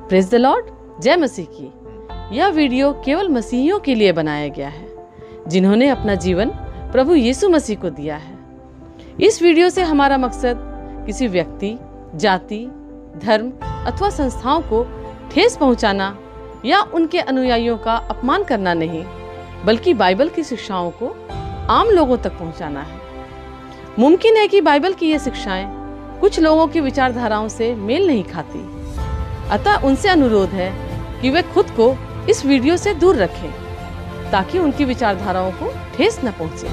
Praise the Lord, जय मसीह की। यह वीडियो केवल मसीहियों के लिए बनाया गया है जिन्होंने अपना जीवन प्रभु यीशु मसीह को दिया है। इस वीडियो से हमारा मकसद किसी व्यक्ति, जाति, धर्म अथवा संस्थाओं को ठेस पहुंचाना या उनके अनुयायियों का अपमान करना नहीं, बल्कि बाइबल की शिक्षाओं को आम लोगों तक पहुंचाना है। मुमकिन है कि बाइबल की ये शिक्षाएं कुछ लोगों की विचारधाराओं से मेल नहीं खाती, अतः उनसे अनुरोध है कि वे खुद को इस वीडियो से दूर रखें ताकि उनकी विचारधाराओं को ठेस न पहुंचे।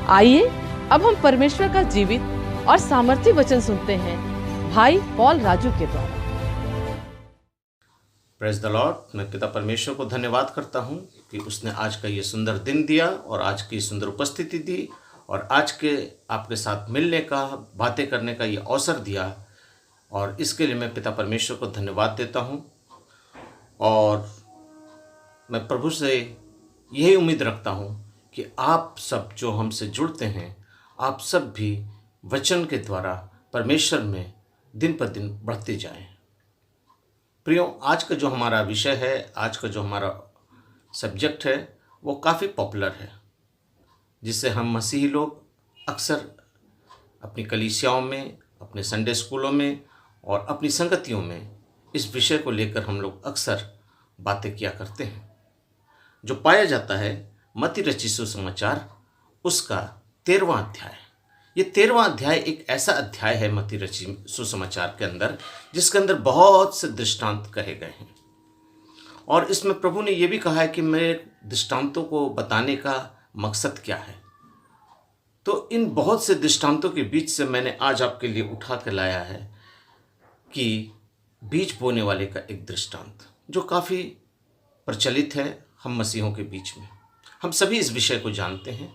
आइए अब हम परमेश्वर का जीवित और सामर्थी वचन सुनते हैं भाई पॉल राजू के द्वारा। Praise the Lord. मैं पिता परमेश्वर को धन्यवाद करता हूं कि उसने आज का ये सुंदर दिन दिया और आज की सुंदर उपस्थिति दी और आज के आपके साथ मिलने का, बातें करने का ये अवसर दिया, और इसके लिए मैं पिता परमेश्वर को धन्यवाद देता हूं। और मैं प्रभु से यही उम्मीद रखता हूं कि आप सब जो हमसे जुड़ते हैं, आप सब भी वचन के द्वारा परमेश्वर में दिन पर दिन बढ़ते जाएं। प्रियो, आज का जो हमारा विषय है, आज का जो हमारा सब्जेक्ट है, वो काफ़ी पॉपुलर है, जिससे हम मसीही लोग अक्सर अपनी कलीसियाओं में, अपने संडे स्कूलों में और अपनी संगतियों में इस विषय को लेकर हम लोग अक्सर बातें किया करते हैं। जो पाया जाता है मत्ती रचित सुसमाचार, उसका 13वां अध्याय। ये 13वां अध्याय एक ऐसा अध्याय है मत्ती रचित सुसमाचार के अंदर, जिसके अंदर बहुत से दृष्टांत कहे गए हैं। और इसमें प्रभु ने यह भी कहा है कि मेरे दृष्टांतों को बताने का मकसद क्या है। तो इन बहुत से दृष्टांतों के बीच से मैंने आज आपके लिए उठा के लाया है कि बीज बोने वाले का एक दृष्टांत, जो काफ़ी प्रचलित है हम मसीहों के बीच में। हम सभी इस विषय को जानते हैं।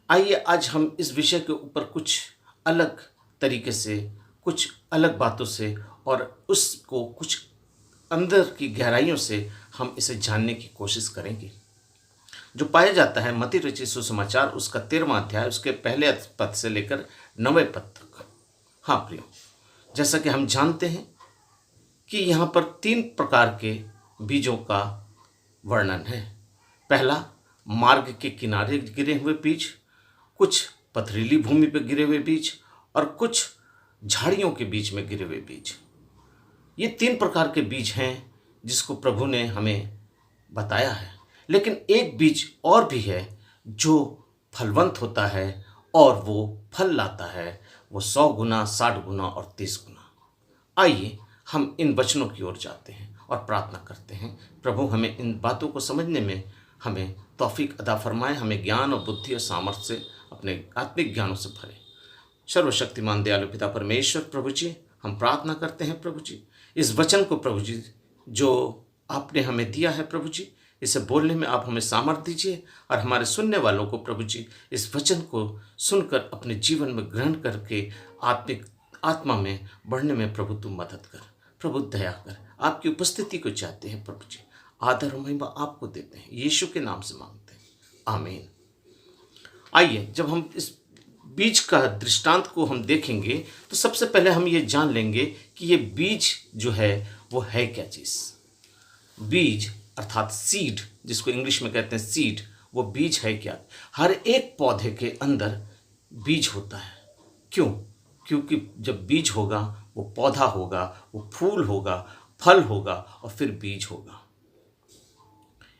आइए आज हम इस विषय के ऊपर कुछ अलग तरीके से, कुछ अलग बातों से और उसको कुछ अंदर की गहराइयों से हम इसे जानने की कोशिश करेंगे। जो पाया जाता है मत्ती रचित सुसमाचार, उसका 13वां अध्याय, उसके पहले पद से लेकर 9वें पद तक। हाँ प्रियो, जैसा कि हम जानते हैं कि यहाँ पर 3 प्रकार के बीजों का वर्णन है। पहला, मार्ग के किनारे गिरे हुए बीज, कुछ पथरीली भूमि पर गिरे हुए बीज और कुछ झाड़ियों के बीच में गिरे हुए बीज। ये 3 प्रकार के बीज हैं जिसको प्रभु ने हमें बताया है। लेकिन एक बीज और भी है जो फलवंत होता है और वो फल लाता है, वो 100 गुना, 60 गुना और 30 गुना। आइए हम इन वचनों की ओर जाते हैं और प्रार्थना करते हैं, प्रभु हमें इन बातों को समझने में हमें तौफीक अता फरमाए, हमें ज्ञान और बुद्धि और सामर्थ्य से अपने आत्मिक ज्ञानों से भरे। सर्वशक्तिमान दयालु पिता परमेश्वर, प्रभु जी हम प्रार्थना करते हैं प्रभु जी, इस वचन को प्रभु जी जो आपने हमें दिया है प्रभु जी, इसे बोलने में आप हमें सामर्थ्य दीजिए और हमारे सुनने वालों को प्रभु जी इस वचन को सुनकर अपने जीवन में ग्रहण करके आत्मिक आत्मा में बढ़ने में प्रभु तू मदद कर। प्रभु दया कर, आपकी उपस्थिति को चाहते हैं प्रभु जी, आदर और महिमा आपको देते हैं, यीशु के नाम से मांगते हैं, आमीन। आइए जब हम इस बीज का दृष्टांत को हम देखेंगे तो सबसे पहले हम ये जान लेंगे कि ये बीज जो है वो है क्या चीज़। बीज अर्थात सीड, जिसको इंग्लिश में कहते हैं सीड, वो बीज है क्या। हर एक पौधे के अंदर बीज होता है। क्यों? क्योंकि जब बीज होगा वो पौधा होगा, वो फूल होगा, फल होगा और फिर बीज होगा।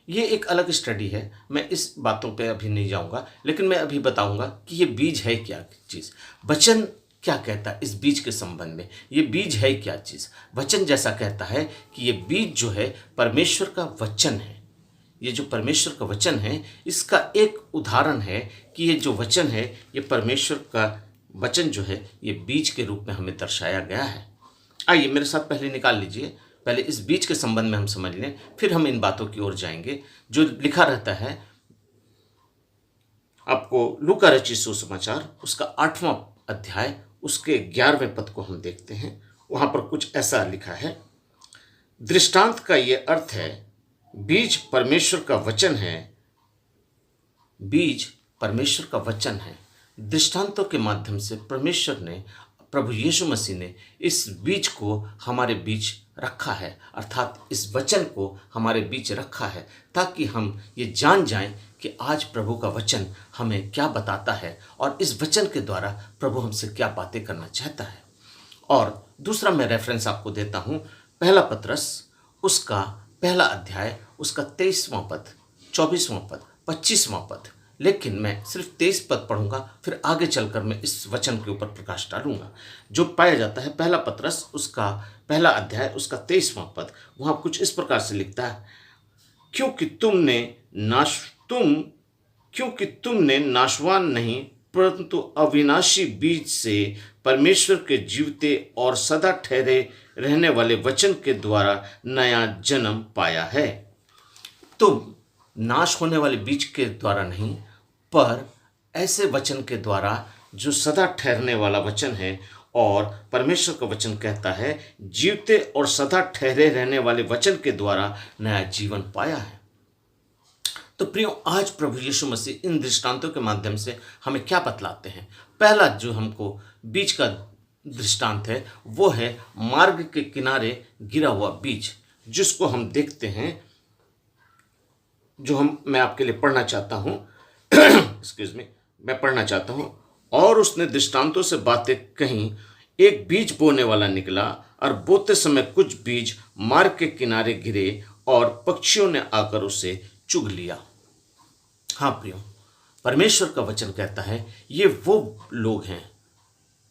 ये एक अलग स्टडी है, मैं इस बातों पे अभी नहीं जाऊंगा, लेकिन मैं अभी बताऊंगा कि ये बीज है क्या चीज़। वचन क्या कहता है इस बीज के संबंध में, ये बीज है क्या चीज़। वचन जैसा कहता है कि ये बीज जो है परमेश्वर का वचन है। ये जो परमेश्वर का वचन है, इसका एक उदाहरण है कि ये जो वचन है, ये परमेश्वर का वचन जो है, ये बीज के रूप में हमें दर्शाया गया है। आइए मेरे साथ पहले निकाल लीजिए, पहले इस बीज के संबंध में हम समझ लें, फिर हम इन बातों की ओर जाएंगे। जो लिखा रहता है आपको लूका रचित सुसमाचार, उसका 8वां अध्याय, उसके 11वें पद को हम देखते हैं। वहां पर कुछ ऐसा लिखा है, दृष्टांत का ये अर्थ है, बीज परमेश्वर का वचन है। बीज परमेश्वर का वचन है। दृष्टांतों के माध्यम से परमेश्वर ने प्रभु यीशु मसीह ने इस बीज को हमारे बीच रखा है, अर्थात इस वचन को हमारे बीच रखा है, ताकि हम ये जान जाएं कि आज प्रभु का वचन हमें क्या बताता है और इस वचन के द्वारा प्रभु हमसे क्या बातें करना चाहता है। और दूसरा मैं रेफरेंस आपको देता हूँ, पहला पत्रस उसका पहला अध्याय उसका 23वां पद, 24वां पद, 25वां पद, लेकिन मैं सिर्फ 23 पद पढ़ूंगा, फिर आगे चलकर मैं इस वचन के ऊपर प्रकाश डालूंगा। जो पाया जाता है पहला पत्रस उसका पहला अध्याय उसका 23वां पद, वहाँ कुछ इस प्रकार से लिखता है, क्योंकि तुमने नाशवान नहीं परंतु अविनाशी बीज से परमेश्वर के जीवते और सदा ठहरे रहने वाले वचन के द्वारा नया जन्म पाया है। तुम नाश होने वाले बीज के द्वारा नहीं, पर ऐसे वचन के द्वारा जो सदा ठहरने वाला वचन है, और परमेश्वर का वचन कहता है जीवते और सदा ठहरे रहने वाले वचन के द्वारा नया जीवन पाया है। तो प्रियो, आज प्रभु यीशु मसीह इन दृष्टांतों के माध्यम से हमें क्या बतलाते हैं। पहला जो हमको बीज का दृष्टांत है वो है मार्ग के किनारे गिरा हुआ बीज, जिसको हम देखते हैं, जो मैं आपके लिए पढ़ना चाहता हूँ एक्सक्यूज मी, मैं पढ़ना चाहता हूँ। और उसने दृष्टांतों से बातें कहीं, एक बीज बोने वाला निकला और बोते समय कुछ बीज मार्ग के किनारे गिरे और पक्षियों ने आकर उसे चुग लिया। हाँ प्रियो, परमेश्वर का वचन कहता है ये वो लोग हैं,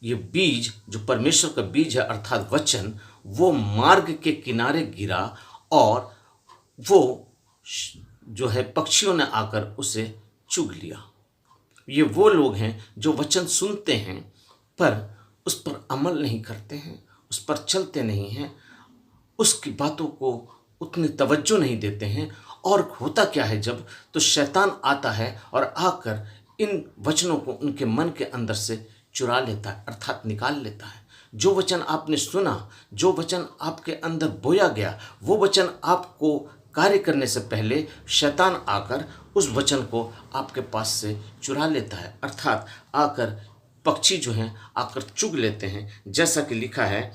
ये बीज जो परमेश्वर का बीज है अर्थात वचन, वो मार्ग के किनारे गिरा और वो जो है पक्षियों ने आकर उसे चुग लिया। ये वो लोग हैं जो वचन सुनते हैं पर उस पर अमल नहीं करते हैं, उस पर चलते नहीं हैं, उसकी बातों को उतनी तवज्जो नहीं देते हैं। और होता क्या है जब, तो शैतान आता है और आकर इन वचनों को उनके मन के अंदर से चुरा लेता है, अर्थात निकाल लेता है। जो वचन आपने सुना, जो वचन आपके अंदर बोया गया, वो वचन आपको कार्य करने से पहले शैतान आकर उस वचन को आपके पास से चुरा लेता है, अर्थात आकर पक्षी जो हैं आकर चुग लेते हैं। जैसा कि लिखा है,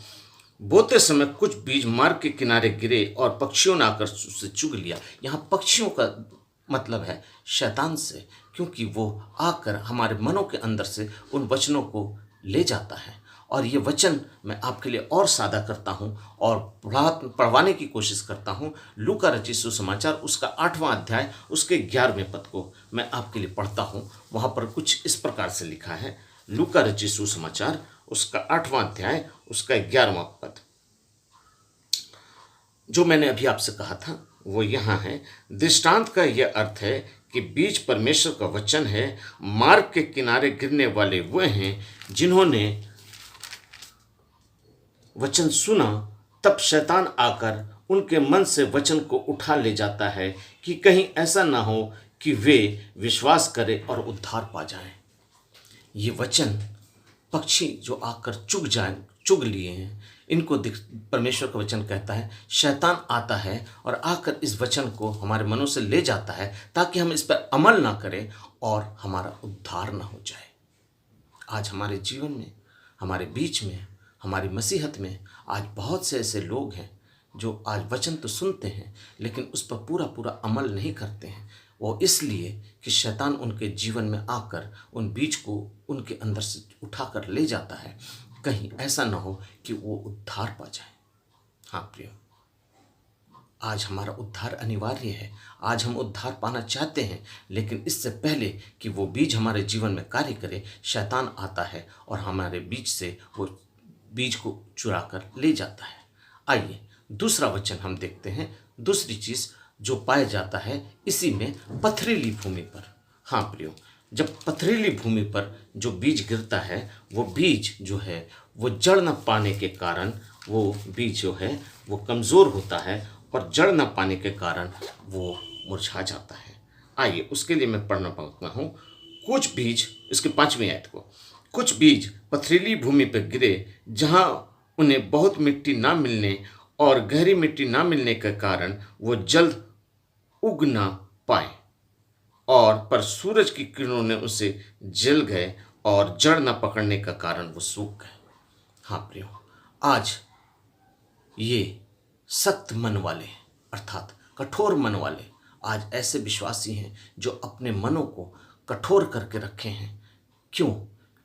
बोते समय कुछ बीज मार्ग के किनारे गिरे और पक्षियों ने आकर उसे चुग लिया। यहाँ पक्षियों का मतलब है शैतान से, क्योंकि वो आकर हमारे मनों के अंदर से उन वचनों को ले जाता है। और ये वचन मैं आपके लिए और सादा करता हूँ और पढ़वाने की कोशिश करता हूँ। लूका रचित सुसमाचार उसका 8वां अध्याय उसके 11वें पद को मैं आपके लिए पढ़ता हूँ। वहाँ पर कुछ इस प्रकार से लिखा है, लूका रचित सुसमाचार उसका 8वां अध्याय उसका 11वां पद। जो मैंने अभी आपसे कहा था वो यहाँ है, दृष्टांत का यह अर्थ है कि बीज परमेश्वर का वचन है। मार्ग के किनारे गिरने वाले वे हैं जिन्होंने वचन सुना, तब शैतान आकर उनके मन से वचन को उठा ले जाता है कि कहीं ऐसा ना हो कि वे विश्वास करें और उद्धार पा जाएं। ये वचन पक्षी जो आकर चुग लिए हैं, इनको परमेश्वर का वचन कहता है शैतान आता है और आकर इस वचन को हमारे मनों से ले जाता है ताकि हम इस पर अमल ना करें और हमारा उद्धार ना हो जाए। आज हमारे जीवन में, हमारे बीच में, हमारी मसीहत में आज बहुत से ऐसे लोग हैं जो आज वचन तो सुनते हैं लेकिन उस पर पूरा अमल नहीं करते हैं। वो इसलिए कि शैतान उनके जीवन में आकर उन बीज को उनके अंदर से उठाकर ले जाता है, कहीं ऐसा ना हो कि वो उद्धार पा जाए। हाँ प्रियो, आज हमारा उद्धार अनिवार्य है। आज हम उद्धार पाना चाहते हैं, लेकिन इससे पहले कि वो बीज हमारे जीवन में कार्य करे, शैतान आता है और हमारे बीच से वो बीज को चुरा कर ले जाता है। आइए दूसरा वचन हम देखते हैं। दूसरी चीज़ जो पाया जाता है इसी में, पथरीली भूमि पर। हाँ प्रियो, जब पथरीली भूमि पर जो बीज गिरता है, वो बीज जो है वो जड़ न पाने के कारण वो बीज जो है वो कमज़ोर होता है और जड़ न पाने के कारण वो मुरझा जाता है। आइए उसके लिए मैं पढ़ना पाता हूँ। कुछ बीज, इसके 5वीं आयत को, कुछ बीज पथरीली भूमि पर गिरे जहाँ उन्हें बहुत मिट्टी ना मिलने और गहरी मिट्टी ना मिलने के कारण वो जल्द उग ना पाए, और पर सूरज की किरणों ने उसे जल गए और जड़ न पकड़ने का कारण वो सूख गए। हाँ प्रियो, आज ये सख्त मन वाले अर्थात कठोर मन वाले आज ऐसे विश्वासी हैं जो अपने मनों को कठोर करके रखे हैं। क्यों?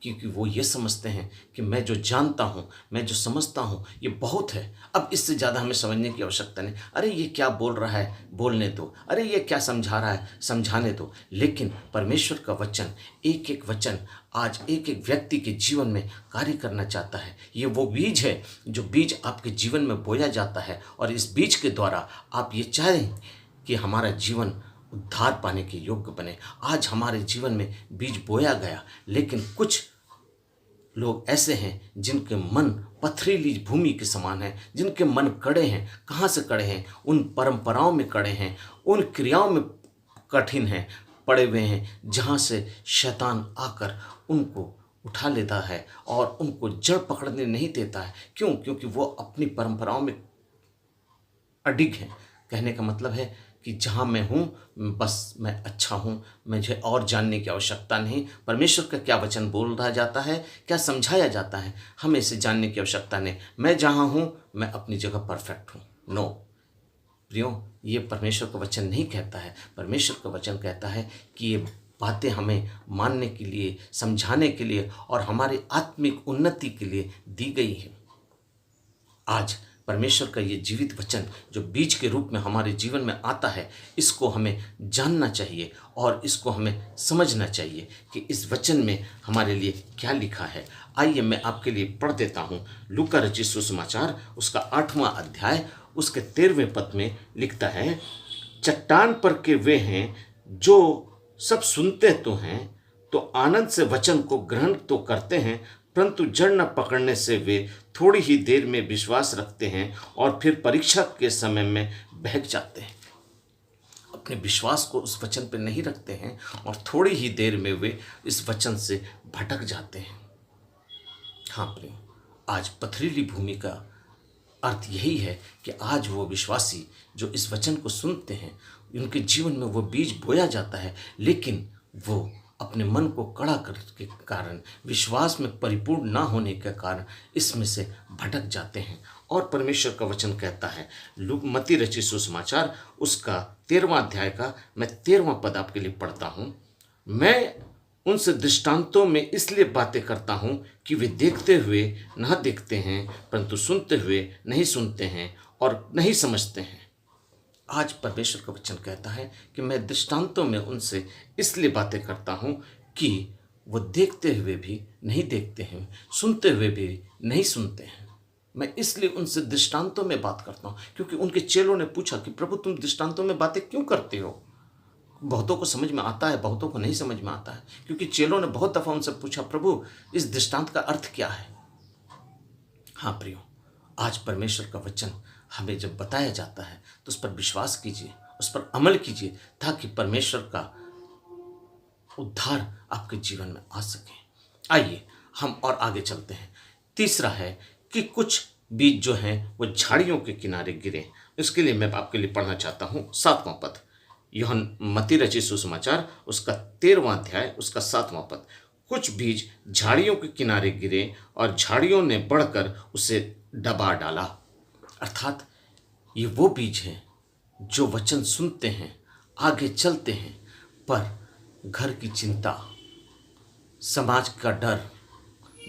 क्योंकि वो ये समझते हैं कि मैं जो जानता हूँ, मैं जो समझता हूँ, ये बहुत है, अब इससे ज़्यादा हमें समझने की आवश्यकता नहीं। अरे ये क्या बोल रहा है, बोलने दो। अरे ये क्या समझा रहा है, समझाने दो। लेकिन परमेश्वर का वचन, एक एक वचन आज एक एक व्यक्ति के जीवन में कार्य करना चाहता है। ये वो बीज है जो बीज आपके जीवन में बोया जाता है, और इस बीज के द्वारा आप ये चाहें कि हमारा जीवन उद्धार पाने के योग्य बने। आज हमारे जीवन में बीज बोया गया, लेकिन कुछ लोग ऐसे हैं जिनके मन पथरीली भूमि के समान है, जिनके मन कड़े हैं। कहाँ से कड़े हैं? उन परंपराओं में कड़े हैं, उन क्रियाओं में कठिन हैं, पड़े हुए हैं, जहाँ से शैतान आकर उनको उठा लेता है और उनको जड़ पकड़ने नहीं देता है। क्यों? क्योंकि वो अपनी परंपराओं में अडिग हैं। कहने का मतलब है कि जहाँ मैं हूँ बस मैं अच्छा हूँ, मुझे और जानने की आवश्यकता नहीं। परमेश्वर का क्या वचन बोल रहा जाता है, क्या समझाया जाता है, हमें इसे जानने की आवश्यकता नहीं। मैं जहाँ हूँ मैं अपनी जगह परफेक्ट हूँ। नो प्रियो, ये परमेश्वर का वचन नहीं कहता है। परमेश्वर का वचन कहता है कि ये बातें हमें मानने के लिए, समझाने के लिए और हमारी आत्मिक उन्नति के लिए दी गई है। आज परमेश्वर का ये जीवित वचन जो बीज के रूप में हमारे जीवन में आता है, इसको हमें जानना चाहिए और इसको हमें समझना चाहिए कि इस वचन में हमारे लिए क्या लिखा है। आइए मैं आपके लिए पढ़ देता हूँ। लूका रचित सुसमाचार उसका 8वां अध्याय उसके 13वें पद में लिखता है, चट्टान पर के वे हैं जो सब सुनते तो हैं, तो आनंद से वचन को ग्रहण तो करते हैं, परंतु जड़ न पकड़ने से वे थोड़ी ही देर में विश्वास रखते हैं और फिर परीक्षा के समय में बहक जाते हैं। अपने विश्वास को उस वचन पर नहीं रखते हैं और थोड़ी ही देर में वे इस वचन से भटक जाते हैं। हाँ प्रियो, आज पथरीली भूमि का अर्थ यही है कि आज वो विश्वासी जो इस वचन को सुनते हैं, उनके जीवन में वो बीज बोया जाता है, लेकिन वो अपने मन को कड़ा करने के कारण, विश्वास में परिपूर्ण ना होने के कारण इसमें से भटक जाते हैं। और परमेश्वर का वचन कहता है, मत्ती रचित सुसमाचार उसका 13वां अध्याय का मैं 13वां पद आपके लिए पढ़ता हूँ। मैं उनसे दृष्टांतों में इसलिए बातें करता हूँ कि वे देखते हुए ना देखते हैं, परंतु सुनते हुए नहीं सुनते हैं और नहीं समझते हैं। आज परमेश्वर का वचन कहता है कि मैं दृष्टांतों में उनसे इसलिए बातें करता हूँ कि वो देखते हुए भी नहीं देखते हैं, सुनते हुए भी नहीं सुनते हैं। मैं इसलिए उनसे दृष्टांतों में बात करता हूँ, क्योंकि उनके चेलों ने पूछा कि प्रभु तुम दृष्टांतों में बातें क्यों करते हो? बहुतों को समझ में आता है, बहुतों को नहीं समझ में आता है, क्योंकि चेलों ने बहुत दफ़ा उनसे पूछा, प्रभु इस दृष्टांत का अर्थ क्या है? हाँ प्रियो, आज परमेश्वर का वचन हमें जब बताया जाता है तो उस पर विश्वास कीजिए, उस पर अमल कीजिए, ताकि परमेश्वर का उद्धार आपके जीवन में आ सके। आइए हम और आगे चलते हैं। तीसरा है कि कुछ बीज जो हैं वो झाड़ियों के किनारे गिरे। इसके लिए मैं आपके लिए पढ़ना चाहता हूँ 7वां पद, यूहन्ना मत्ती रचित सुसमाचार उसका 13वां अध्याय उसका 7वां पद। कुछ बीज झाड़ियों के किनारे गिरे और झाड़ियों ने बढ़कर उसे दबा डाला। अर्थात ये वो बीज हैं जो वचन सुनते हैं, आगे चलते हैं, पर घर की चिंता, समाज का डर,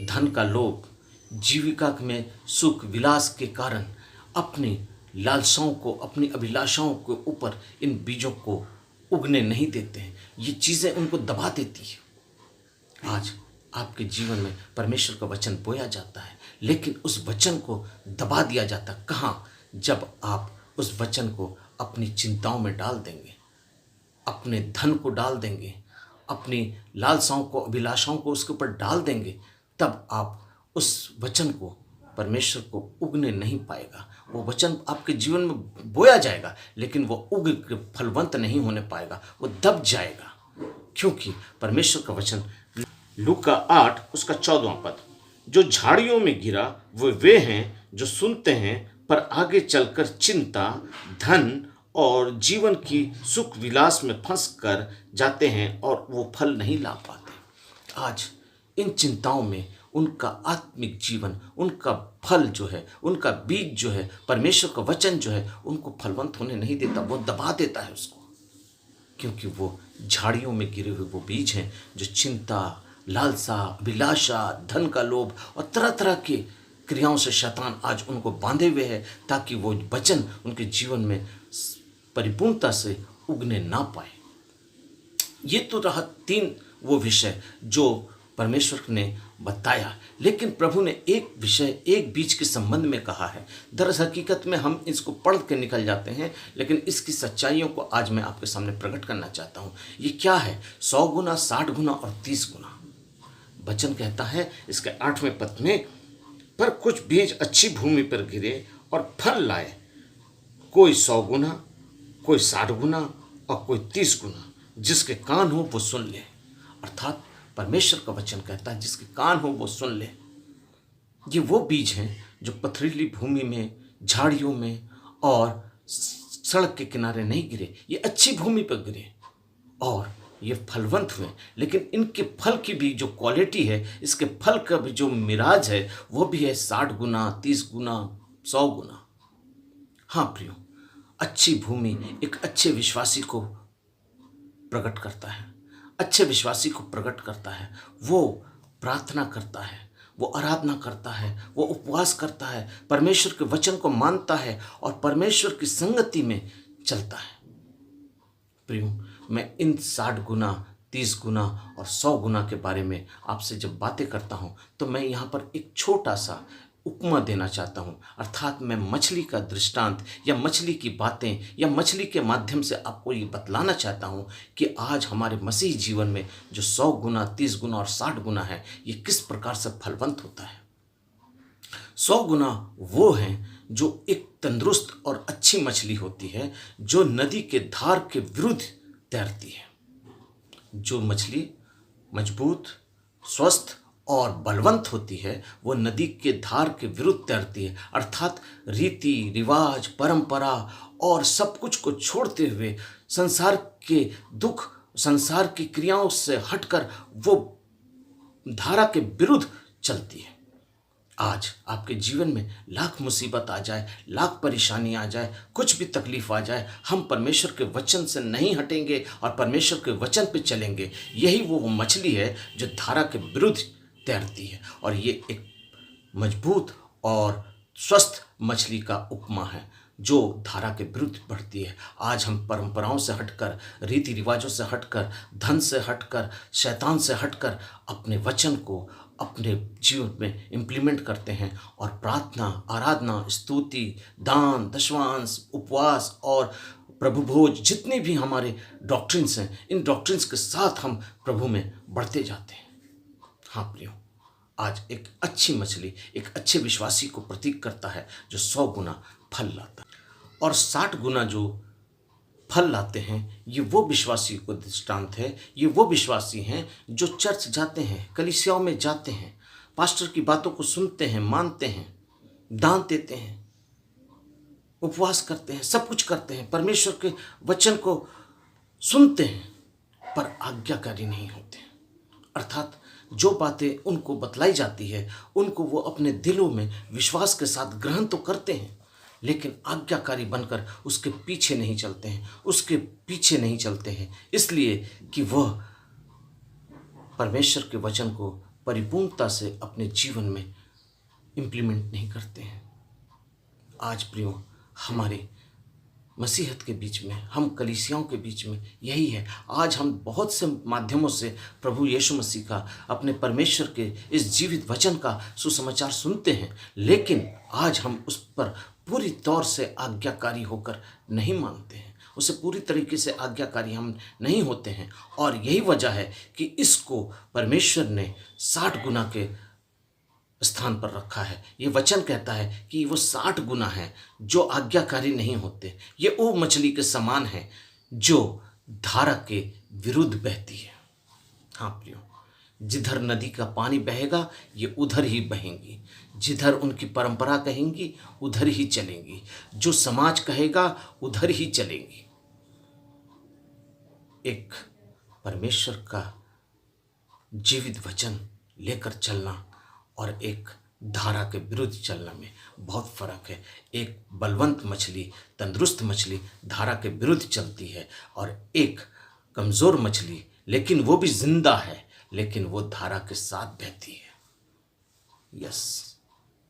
धन का लोभ, जीविका में सुख विलास के कारण अपनी लालसाओं को, अपनी अभिलाषाओं के ऊपर इन बीजों को उगने नहीं देते हैं। ये चीज़ें उनको दबा देती है। आज आपके जीवन में परमेश्वर का वचन बोया जाता है, लेकिन उस वचन को दबा दिया जाता है। कहाँ? जब आप उस वचन को अपनी चिंताओं में डाल देंगे, अपने धन को डाल देंगे, अपनी लालसाओं को, अभिलाषाओं को उसके ऊपर डाल देंगे, तब आप उस वचन को, परमेश्वर को उगने नहीं पाएगा। वो वचन आपके जीवन में बोया जाएगा, लेकिन वो उग के फलवंत नहीं होने पाएगा, वो दब जाएगा। क्योंकि परमेश्वर का वचन लूका 8 उसका 14वां पद, जो झाड़ियों में गिरा वो वे हैं जो सुनते हैं, पर आगे चलकर चिंता, धन और जीवन की सुख विलास में फंस कर जाते हैं और वो फल नहीं ला पाते। आज इन चिंताओं में, उनका आत्मिक जीवन, उनका फल जो है, उनका बीज जो है, परमेश्वर का वचन जो है, उनको फलवंत होने नहीं देता, वो दबा देता है उसको। क्योंकि वो झाड़ियों में गिरे हुए वो बीज हैं जो चिंता, लालसा, अभिलाषा, धन का लोभ और तरह तरह के क्रियाओं से शैतान आज उनको बांधे हुए है, ताकि वो वचन उनके जीवन में परिपूर्णता से उगने ना पाए। ये तो रहा 3 वो विषय जो परमेश्वर ने बताया, लेकिन प्रभु ने एक विषय, एक बीज के संबंध में कहा है। दरअसल हकीकत में हम इसको पढ़ के निकल जाते हैं, लेकिन इसकी सच्चाइयों को आज मैं आपके सामने प्रकट करना चाहता हूँ। ये क्या है? 100 गुना, 60 गुना और 30 गुना। वचन कहता है इसके 8वें पद में, पर कुछ बीज अच्छी भूमि पर गिरे और फल लाए, कोई 100 गुना, कोई 60 गुना और कोई 30 गुना। जिसके कान हो वो सुन ले। अर्थात परमेश्वर का वचन कहता है जिसके कान हो वो सुन ले। ये वो बीज हैं जो पथरीली भूमि में, झाड़ियों में और सड़क के किनारे नहीं गिरे। ये अच्छी भूमि पर गिरे और ये फलवंत हुए। लेकिन इनके फल की भी जो क्वालिटी है, इसके फल का भी जो मिराज है, वो भी है 60 गुना, 30 गुना, 100 गुना। हाँ प्रियो, अच्छी भूमि एक अच्छे विश्वासी को प्रकट करता है, अच्छे विश्वासी को प्रकट करता है। वो प्रार्थना करता है, वो आराधना करता है, वो उपवास करता है, परमेश्वर के वचन को मानता है और परमेश्वर की संगति में चलता है। प्रियो, मैं इन 60 गुना, 30 गुना और 100 गुना के बारे में आपसे जब बातें करता हूँ तो मैं यहाँ पर एक छोटा सा उपमा देना चाहता हूँ। अर्थात मैं मछली का दृष्टांत या मछली की बातें या मछली के माध्यम से आपको ये बतलाना चाहता हूँ कि आज हमारे मसीही जीवन में जो 100 गुना, 30 गुना और 60 गुना है, ये किस प्रकार से फलवंत होता है। 100 गुना वो हैं जो एक तंदुरुस्त और अच्छी मछली होती है, जो नदी के धार के विरुद्ध तैरती है। जो मछली मजबूत, स्वस्थ और बलवंत होती है, वो नदी के धार के विरुद्ध तैरती है। अर्थात रीति रिवाज, परंपरा और सब कुछ को छोड़ते हुए, संसार के दुख, संसार की क्रियाओं से हटकर वो धारा के विरुद्ध चलती है। आज आपके जीवन में लाख मुसीबत आ जाए, लाख परेशानी आ जाए, कुछ भी तकलीफ आ जाए, हम परमेश्वर के वचन से नहीं हटेंगे और परमेश्वर के वचन पे चलेंगे। यही वो मछली है जो धारा के विरुद्ध तैरती है। और ये एक मजबूत और स्वस्थ मछली का उपमा है जो धारा के विरुद्ध बढ़ती है। आज हम परंपराओं से हटकर, रीति रिवाजों से हटकर, धन से हटकर, शैतान से हटकर अपने वचन को अपने जीवन में इम्प्लीमेंट करते हैं और प्रार्थना, आराधना, स्तुति, दान, दशवांश, उपवास और प्रभु भोज, जितने भी हमारे डॉक्ट्रिन्स हैं, इन डॉक्ट्रिन्स के साथ हम प्रभु में बढ़ते जाते हैं। हाँ प्रियो, आज एक अच्छी मछली एक अच्छे विश्वासी को प्रतीक करता है जो 100 गुना फल लाता है। और 60 गुना जो फल लाते हैं, ये वो विश्वासी को दृष्टांत है। ये वो विश्वासी हैं जो चर्च जाते हैं, कलीसियाओं में जाते हैं, पास्टर की बातों को सुनते हैं, मानते हैं, दान देते हैं, उपवास करते हैं, सब कुछ करते हैं, परमेश्वर के वचन को सुनते हैं, पर आज्ञाकारी नहीं होते। अर्थात जो बातें उनको बतलाई जाती है, उनको वो अपने दिलों में विश्वास के साथ ग्रहण तो करते हैं, लेकिन आज्ञाकारी बनकर उसके पीछे नहीं चलते हैं, उसके पीछे नहीं चलते हैं, इसलिए कि वह परमेश्वर के वचन को परिपूर्णता से अपने जीवन में इम्प्लीमेंट नहीं करते हैं। आज प्रियो, हमारे मसीहत के बीच में, हम कलीसियाओं के बीच में यही है। आज हम बहुत से माध्यमों से प्रभु यीशु मसीह का, अपने परमेश्वर के इस जीवित वचन का सुसमाचार सुनते हैं, लेकिन आज हम उस पर पूरी तौर से आज्ञाकारी होकर नहीं मानते हैं, उसे पूरी तरीके से आज्ञाकारी हम नहीं होते हैं। और यही वजह है कि इसको परमेश्वर ने 60 गुना के स्थान पर रखा है। ये वचन कहता है कि वो 60 गुना है जो आज्ञाकारी नहीं होते। ये वो मछली के समान है जो धारा के विरुद्ध बहती है। हाँ प्रियो, जिधर नदी का पानी बहेगा ये उधर ही बहेंगी, जिधर उनकी परंपरा कहेंगी उधर ही चलेंगी, जो समाज कहेगा उधर ही चलेंगी। एक परमेश्वर का जीवित वचन लेकर चलना और एक धारा के विरुद्ध चलने में बहुत फर्क है। एक बलवंत मछली, तंदुरुस्त मछली धारा के विरुद्ध चलती है, और एक कमज़ोर मछली, लेकिन वो भी जिंदा है, लेकिन वो धारा के साथ बहती है। यस,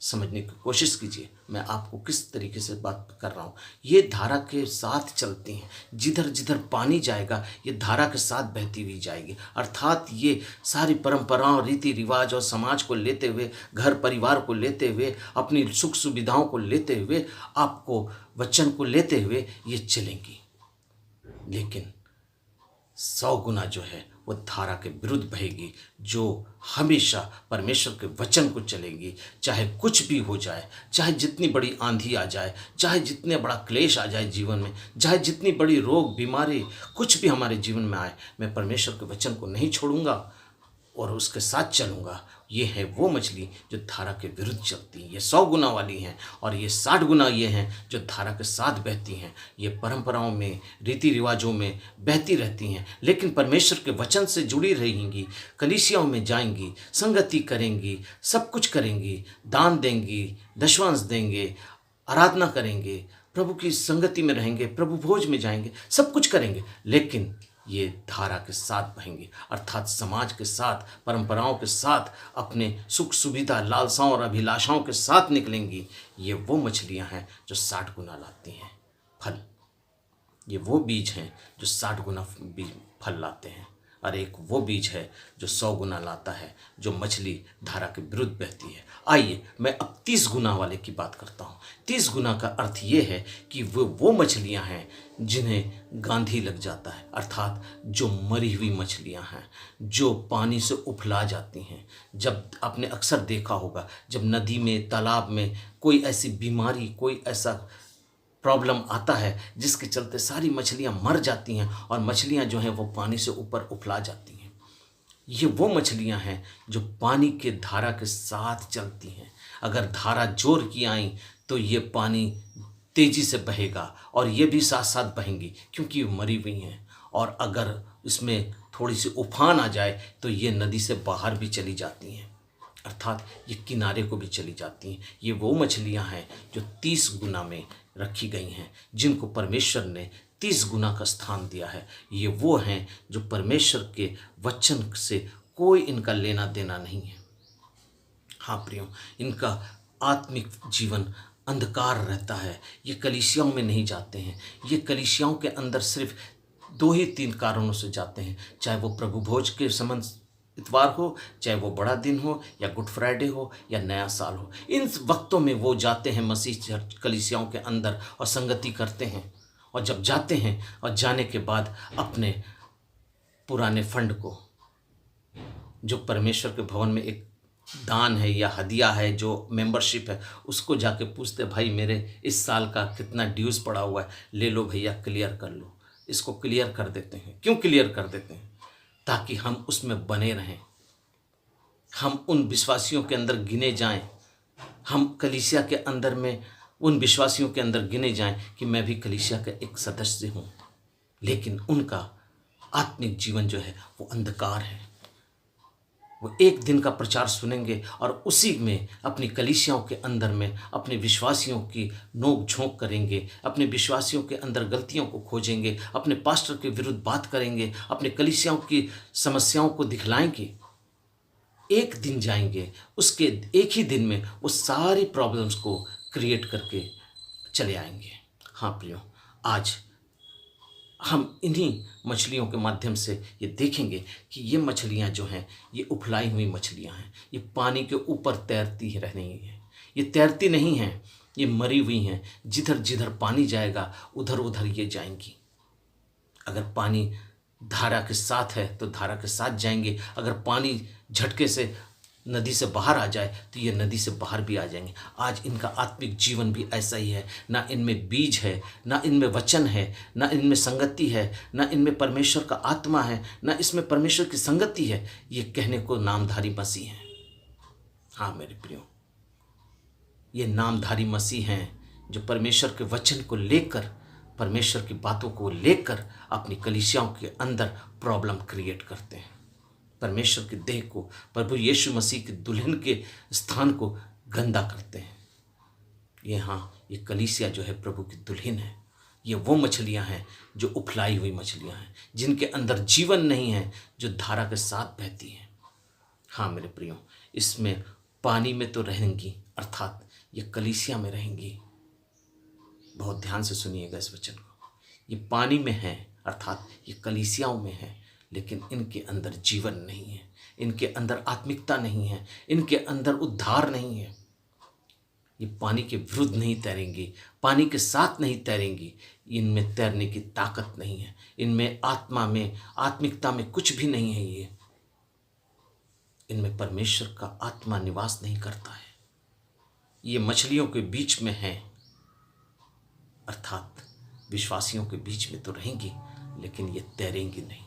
समझने की कोशिश कीजिए मैं आपको किस तरीके से बात कर रहा हूँ। ये धारा के साथ चलती हैं, जिधर जिधर पानी जाएगा ये धारा के साथ बहती हुई जाएगी। अर्थात ये सारी परंपराओं, रीति रिवाज और समाज को लेते हुए, घर परिवार को लेते हुए, अपनी सुख सुविधाओं को लेते हुए, आपको वचन को लेते हुए ये चलेंगी। लेकिन 100 गुना जो है वो धारा के विरुद्ध बहेगी, जो हमेशा परमेश्वर के वचन को चलेगी। चाहे कुछ भी हो जाए, चाहे जितनी बड़ी आंधी आ जाए, चाहे जितने बड़ा क्लेश आ जाए जीवन में, चाहे जितनी बड़ी रोग बीमारी कुछ भी हमारे जीवन में आए, मैं परमेश्वर के वचन को नहीं छोड़ूंगा और उसके साथ चलूंगा। ये है वो मछली जो धारा के विरुद्ध चलती है। ये 100 गुना वाली हैं, और ये 60 गुना ये हैं जो धारा के साथ बहती हैं। ये परंपराओं में, रीति रिवाजों में बहती रहती हैं, लेकिन परमेश्वर के वचन से जुड़ी रहेंगी, कलीसियाओं में जाएंगी, संगति करेंगी, सब कुछ करेंगी, दान देंगी, दशवांश देंगे, आराधना करेंगे, प्रभु की संगति में रहेंगे, प्रभु भोज में जाएंगे, सब कुछ करेंगे, लेकिन ये धारा के साथ बहेंगे। अर्थात समाज के साथ, परंपराओं के साथ, अपने सुख सुविधा, लालसाओं और अभिलाषाओं के साथ निकलेंगी। ये वो मछलियां हैं जो 60 गुना लाती हैं फल। ये वो बीज हैं जो 60 गुना फल लाते हैं, और एक वो बीज है जो 100 गुना लाता है, जो मछली धारा के विरुद्ध बहती है। आइए मैं अब 30 गुना वाले की बात करता हूँ। 30 गुना का अर्थ ये है कि वो मछलियाँ हैं जिन्हें गांधी लग जाता है, अर्थात जो मरी हुई मछलियाँ हैं, जो पानी से उफला जाती हैं। जब आपने अक्सर देखा होगा, जब नदी में, तालाब में कोई ऐसी बीमारी, कोई ऐसा प्रॉब्लम आता है जिसके चलते सारी मछलियां मर जाती हैं, और मछलियां जो हैं वो पानी से ऊपर उफला जाती हैं। ये वो मछलियां हैं जो पानी के धारा के साथ चलती हैं। अगर धारा जोर की आई तो ये पानी तेजी से बहेगा, और ये भी साथ साथ बहेंगी क्योंकि ये मरी हुई हैं। और अगर इसमें थोड़ी सी उफान आ जाए तो ये नदी से बाहर भी चली जाती हैं, अर्थात ये किनारे को भी चली जाती हैं। ये वो मछलियां हैं जो 30 गुना में रखी गई हैं, जिनको परमेश्वर ने 30 गुना का स्थान दिया है। ये वो हैं जो परमेश्वर के वचन से कोई इनका लेना देना नहीं है। हाँ प्रियो, इनका आत्मिक जीवन अंधकार रहता है। ये कलीसियाओं में नहीं जाते हैं। ये कलीसियाओं के अंदर सिर्फ 2 ही 3 कारणों से जाते हैं, चाहे वो प्रभु भोज के संबंध इतवार हो, चाहे वो बड़ा दिन हो, या गुड फ्राइडे हो, या नया साल हो। इन वक्तों में वो जाते हैं मसीह कलीसियाओं के अंदर और संगति करते हैं। और जब जाते हैं और जाने के बाद अपने पुराने फंड को, जो परमेश्वर के भवन में एक दान है या हदिया है, जो मेंबरशिप है, उसको जाके पूछते, भाई मेरे इस साल का कितना ड्यूज़ पड़ा हुआ है, ले लो भैया, क्लियर कर लो। इसको क्लियर कर देते हैं। क्यों क्लियर कर देते हैं? ताकि हम उसमें बने रहें, हम उन विश्वासियों के अंदर गिने जाएं, हम कलीसिया के अंदर में उन विश्वासियों के अंदर गिने जाएं कि मैं भी कलीसिया का एक सदस्य हूं। लेकिन उनका आत्मिक जीवन जो है वो अंधकार है। वो एक दिन का प्रचार सुनेंगे और उसी में अपनी कलीसियाओं के अंदर में अपने विश्वासियों की नोक झोंक करेंगे, अपने विश्वासियों के अंदर गलतियों को खोजेंगे, अपने पास्टर के विरुद्ध बात करेंगे, अपने कलीसियाओं की समस्याओं को दिखलाएंगे। एक दिन जाएंगे, उसके एक ही दिन में वो सारी प्रॉब्लम्स को क्रिएट करके चले आएंगे। हाँ प्रियो, आज हम इन्हीं मछलियों के माध्यम से ये देखेंगे कि ये मछलियाँ जो हैं ये उफलाई हुई मछलियाँ हैं। ये पानी के ऊपर तैरती रह रही हैं, ये तैरती नहीं हैं, ये मरी हुई हैं। जिधर जिधर पानी जाएगा उधर उधर ये जाएंगी। अगर पानी धारा के साथ है तो धारा के साथ जाएंगे, अगर पानी झटके से नदी से बाहर आ जाए तो ये नदी से बाहर भी आ जाएंगे। आज इनका आत्मिक जीवन भी ऐसा ही है। ना इनमें बीज है, ना इनमें वचन है, ना इनमें संगति है, ना इनमें परमेश्वर का आत्मा है, ना इसमें परमेश्वर की संगति है। ये कहने को नामधारी मसीह हैं। हाँ मेरे प्रियो, ये नामधारी मसीह हैं जो परमेश्वर के वचन को लेकर, परमेश्वर की बातों को लेकर अपनी कलीसियाओं के अंदर प्रॉब्लम क्रिएट करते हैं। परमेश्वर के देह को, प्रभु यीशु मसीह के दुल्हन के स्थान को गंदा करते हैं। ये कलीसिया जो है प्रभु की दुल्हन है। ये वो मछलियां हैं जो उफलाई हुई मछलियां हैं, जिनके अंदर जीवन नहीं है, जो धारा के साथ बहती हैं। हाँ मेरे प्रियो, इसमें पानी में तो रहेंगी, अर्थात ये कलीसिया में रहेंगी। बहुत ध्यान से सुनिएगा इस वचन को। ये पानी में है, अर्थात ये कलीसियाओं में है, लेकिन इनके अंदर जीवन नहीं है, इनके अंदर आत्मिकता नहीं है, इनके अंदर उद्धार नहीं है। ये पानी के विरुद्ध नहीं तैरेंगी, पानी के साथ नहीं तैरेंगी। इनमें तैरने की ताकत नहीं है, इनमें आत्मा में, आत्मिकता में कुछ भी नहीं है। इनमें परमेश्वर का आत्मा निवास नहीं करता है। ये मछलियों के बीच में है, अर्थात विश्वासियों के बीच में तो रहेंगी, लेकिन ये तैरेंगी नहीं।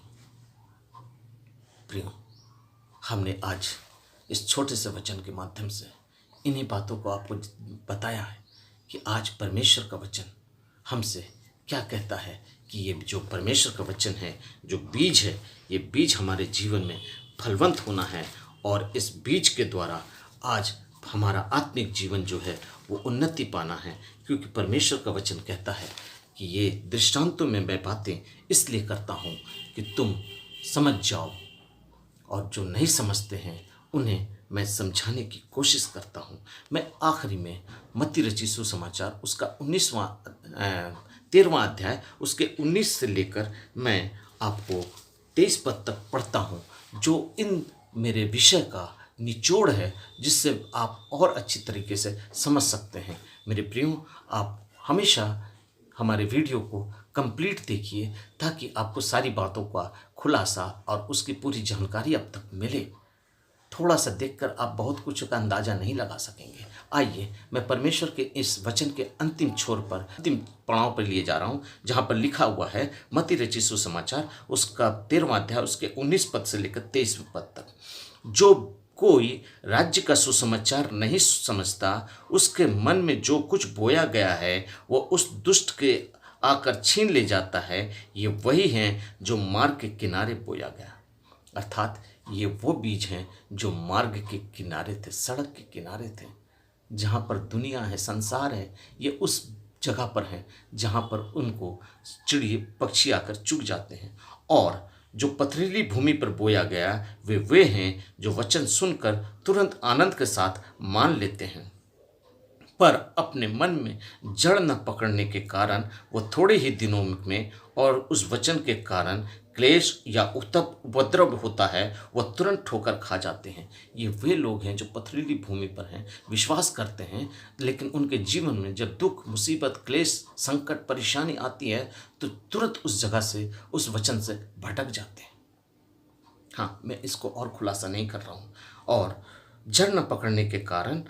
प्रियो, हमने आज इस छोटे से वचन के माध्यम से इन्हीं बातों को आपको बताया है कि आज परमेश्वर का वचन हमसे क्या कहता है कि ये जो परमेश्वर का वचन है, जो बीज है, ये बीज हमारे जीवन में फलवंत होना है, और इस बीज के द्वारा आज हमारा आत्मिक जीवन जो है वो उन्नति पाना है। क्योंकि परमेश्वर का वचन कहता है कि ये दृष्टांतों में मैं बातें इसलिए करता हूँ कि तुम समझ जाओ, और जो नहीं समझते हैं उन्हें मैं समझाने की कोशिश करता हूँ। मैं आखिरी में मत्ती रचित सुसमाचार उसका 13वां अध्याय उसके 19 से लेकर मैं आपको 23 पद तक पढ़ता हूँ, जो इन मेरे विषय का निचोड़ है, जिससे आप और अच्छी तरीके से समझ सकते हैं। मेरे प्रियो, आप हमेशा हमारे वीडियो को कंप्लीट देखिए, ताकि आपको सारी बातों का खुलासा और उसकी पूरी जानकारी अब तक मिले। थोड़ा सा देखकर आप बहुत कुछ का अंदाज़ा नहीं लगा सकेंगे। आइए, मैं परमेश्वर के इस वचन के अंतिम छोर पर, अंतिम पड़ाव पर लिए जा रहा हूँ, जहाँ पर लिखा हुआ है मत्ती रचित सुसमाचार उसका 13वां अध्याय उसके 19 पद से लेकर 23 पद तक। जो कोई राज्य का सुसमाचार नहीं समझता, उसके मन में जो कुछ बोया गया है वो उस दुष्ट के आकर छीन ले जाता है। ये वही हैं जो मार्ग के किनारे बोया गया, अर्थात ये वो बीज हैं जो मार्ग के किनारे थे, सड़क के किनारे थे, जहाँ पर दुनिया है, संसार है। ये उस जगह पर हैं जहाँ पर उनको चिड़िए पक्षी आकर चुग जाते हैं। और जो पथरीली भूमि पर बोया गया वे हैं जो वचन सुनकर तुरंत आनंद के साथ मान लेते हैं, पर अपने मन में जड़ न पकड़ने के कारण वो थोड़े ही दिनों में और उस वचन के कारण क्लेश या उपद्रव होता है, वह तुरंत ठोकर खा जाते हैं। ये वे लोग हैं जो पथरीली भूमि पर हैं, विश्वास करते हैं, लेकिन उनके जीवन में जब दुख, मुसीबत, क्लेश, संकट, परेशानी आती है तो तुरंत उस जगह से, उस वचन से भटक जाते हैं। हाँ, मैं इसको और खुलासा नहीं कर रहा हूँ। और जड़ न पकड़ने के कारण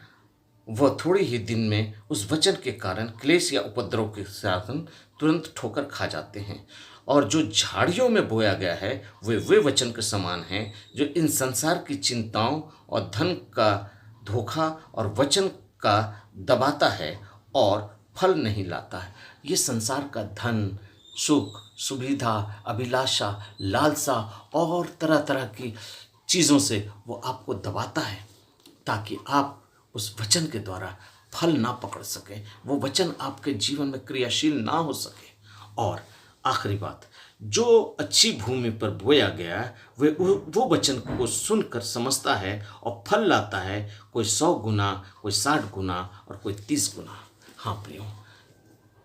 वह थोड़े ही दिन में उस वचन के कारण क्लेश या उपद्रव के साथ तुरंत ठोकर खा जाते हैं। और जो झाड़ियों में बोया गया है वे वचन के समान हैं जो इन संसार की चिंताओं और धन का धोखा और वचन का दबाता है और फल नहीं लाता है। ये संसार का धन, सुख, सुविधा, अभिलाषा, लालसा और तरह तरह की चीज़ों से वो आपको दबाता है, ताकि आप उस वचन के द्वारा फल ना पकड़ सकें, वो वचन आपके जीवन में क्रियाशील ना हो सके। और आखिरी बात, जो अच्छी भूमि पर बोया गया वो वचन को सुनकर समझता है और फल लाता है, कोई 100 गुना, कोई 60 गुना और कोई 30 गुना। हाँ प्रियो,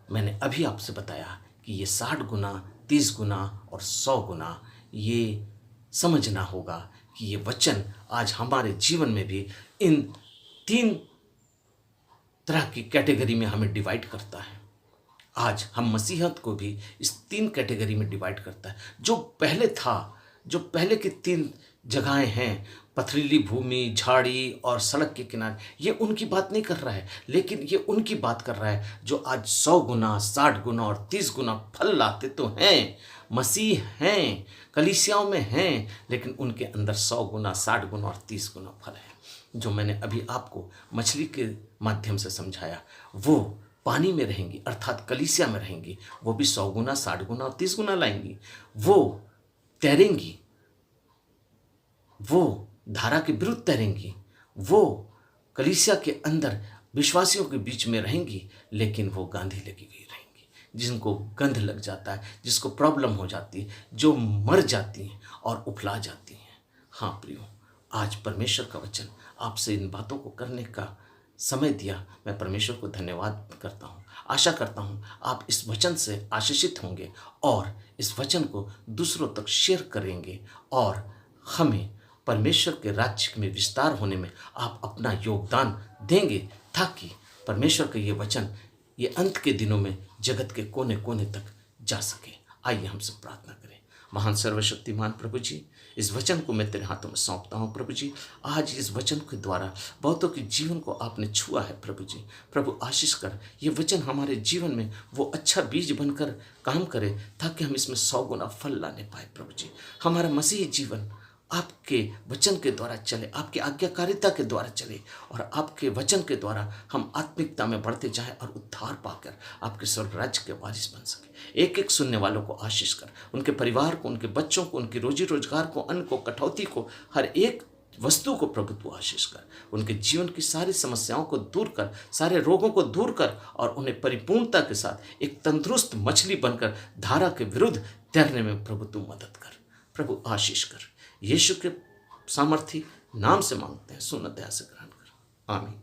मैंने अभी आपसे बताया कि ये 60 गुना, 30 गुना और 100 गुना, ये समझना होगा कि ये वचन आज हमारे जीवन में भी इन 3 तरह की कैटेगरी में हमें डिवाइड करता है। आज हम मसीहत को भी इस 3 कैटेगरी में डिवाइड करता है। जो पहले था, जो पहले की 3 जगहें हैं, पथरीली भूमि, झाड़ी और सड़क के किनारे, ये उनकी बात नहीं कर रहा है, लेकिन ये उनकी बात कर रहा है जो आज 100 गुना, 60 गुना और 30 गुना फल लाते तो हैं, मसीह हैं, कलीसियाओं में हैं, लेकिन उनके अंदर 100 गुना, 60 गुना और 30 गुना फल है। जो मैंने अभी आपको मछली के माध्यम से समझाया, वो पानी में रहेंगी, अर्थात कलीसिया में रहेंगी, वो भी 100 गुना, 60 गुना और 30 गुना लाएंगी। वो तैरेंगी, वो धारा के विरुद्ध तैरेंगी, वो कलीसिया के अंदर विश्वासियों के बीच में रहेंगी, लेकिन वो गांधी लगी हुई रहेंगी, जिनको गंध लग जाता है, जिसको प्रॉब्लम हो जाती है, जो मर जाती हैं और उफला जाती हैं। हाँ प्रियो, आज परमेश्वर का वचन आपसे इन बातों को करने का समय दिया। मैं परमेश्वर को धन्यवाद करता हूँ। आशा करता हूँ आप इस वचन से आशीषित होंगे और इस वचन को दूसरों तक शेयर करेंगे और हमें परमेश्वर के राज्य में विस्तार होने में आप अपना योगदान देंगे, ताकि परमेश्वर का ये वचन ये अंत के दिनों में जगत के कोने कोने तक जा सके। आइए हम सब प्रार्थना करें। महान सर्वशक्तिमान प्रभु जी, इस वचन को मैं तेरे हाथों में सौंपता हूँ प्रभु जी। आज इस वचन के द्वारा बहुतों के जीवन को आपने छुआ है प्रभु जी। प्रभु आशीष कर ये वचन हमारे जीवन में वो अच्छा बीज बनकर काम करे, ताकि हम इसमें 100 गुना फल लाने पाए प्रभु जी। हमारा मसीही जीवन आपके वचन के द्वारा चले, आपकी आज्ञाकारिता के द्वारा चले और आपके वचन के द्वारा हम आत्मिकता में बढ़ते जाएं और उद्धार पाकर आपके स्वर्ग राज्य के वारिस बन सके। एक एक सुनने वालों को आशीष कर, उनके परिवार को, उनके बच्चों को, उनकी रोजी रोजगार को, अन्न को, कटौती को, हर एक वस्तु को प्रभु तू आशीष कर। उनके जीवन की सारी समस्याओं को दूर कर, सारे रोगों को दूर कर और उन्हें परिपूर्णता के साथ एक तंदुरुस्त मछली बनकर धारा के विरुद्ध तैरने में प्रभु तू मदद कर। प्रभु आशीष कर। यीशु के सामर्थी नाम से मांगते हैं, सुन दया से ग्रहण कर। आमीन।